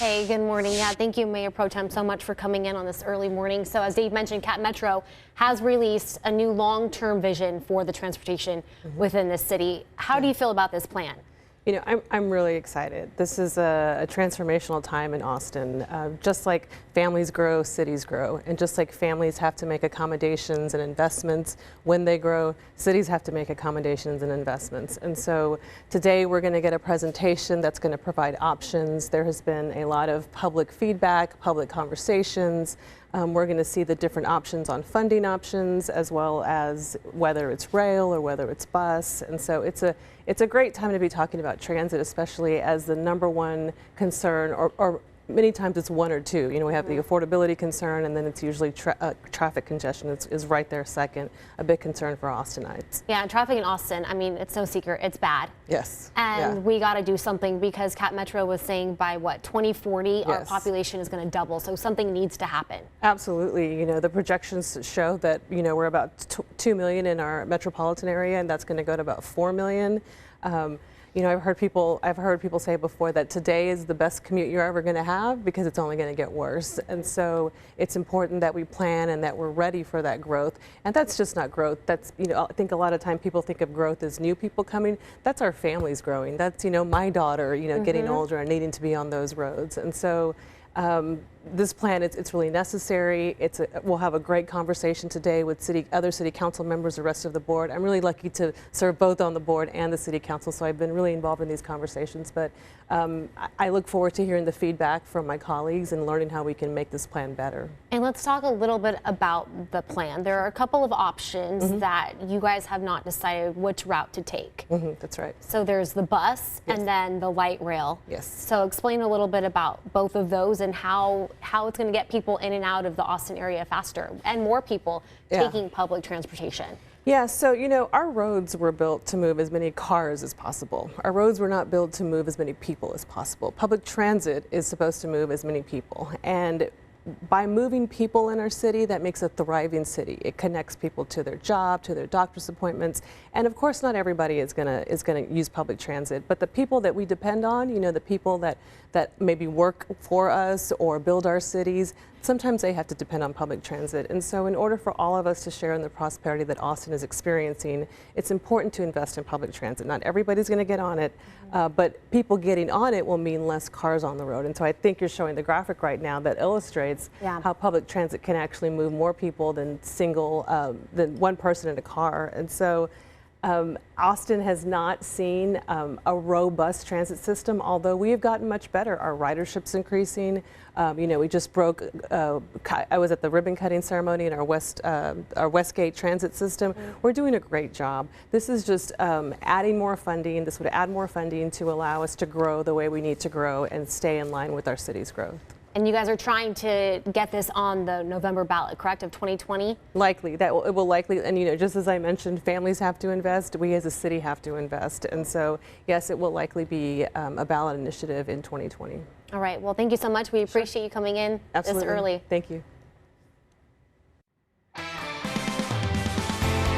Hey, good morning. Yeah, thank you, Mayor Pro Tem, so much for coming in on this early morning. So as Dave mentioned, Cat Metro has released a new long-term vision for the transportation within the city. How do you feel about this plan? You know, I'm really excited. This is a transformational time in Austin. Just like families grow, cities grow. And just like families have to make accommodations and investments when they grow, cities have to make accommodations and investments. And so today we're going to get a presentation that's going to provide options. There has been a lot of public feedback, public conversations. We're going to see the different options on funding options, as well as whether it's rail or whether it's bus. And so it's a great time to be talking about transit, especially as the #1 concern, or many times it's one or two. You know, we have the affordability concern, and then it's usually traffic congestion is right there second, a big concern for Austinites. Yeah, and traffic in Austin, I mean, it's no secret, it's bad. Yes. And we got to do something, because Cat Metro was saying by what, 2040, our Yes. population is going to double. So something needs to happen. Absolutely. You know, the projections show that, you know, we're about 2 million in our metropolitan area, and that's going to go to about 4 million. You know, I've heard people say before that today is the best commute you're ever going to have, because it's only going to get worse. And so it's important that we plan and that we're ready for that growth. And that's just not growth. That's, you know, I think a lot of time people think of growth as new people coming. That's our families growing. That's, you know, my daughter, you know, getting older and needing to be on those roads. And so this plan, it's really necessary. We'll have a great conversation today with other city council members, the rest of the board. I'm really lucky to serve both on the board and the city council, so I've been really involved in these conversations. But I look forward to hearing the feedback from my colleagues and learning how we can make this plan better. And let's talk a little bit about the plan. There are a couple of options that you guys have not decided which route to take. That's right. So there's the bus and then the light rail. Yes. So explain a little bit about both of those and how it's going to get people in and out of the Austin area faster, and more people taking public transportation. Yeah, so, you know, our roads were built to move as many cars as possible. Our roads were not built to move as many people as possible. Public transit is supposed to move as many people. And by moving people in our city, that makes a thriving city. It connects people to their job, to their doctor's appointments. And of course, not everybody is gonna use public transit, but the people that we depend on, you know, the people that maybe work for us or build our cities, sometimes they have to depend on public transit. And so in order for all of us to share in the prosperity that Austin is experiencing, it's important to invest in public transit. Not everybody's going to get on it, but people getting on it will mean less cars on the road. And so I think you're showing the graphic right now that illustrates how public transit can actually move more people than than one person in a car. And so Austin has not seen a robust transit system, although we have gotten much better. Our ridership's increasing. You know, we just broke, I was at the ribbon cutting ceremony in our Westgate transit system. We're doing a great job. This is just adding more funding. This would add more funding to allow us to grow the way we need to grow and stay in line with our city's growth. And you guys are trying to get this on the November ballot, correct, of 2020? Likely. It will likely, and you know, just as I mentioned, families have to invest, we as a city have to invest. And so, yes, it will likely be a ballot initiative in 2020. All right. Well, thank you so much. We appreciate you coming in this early. Thank you.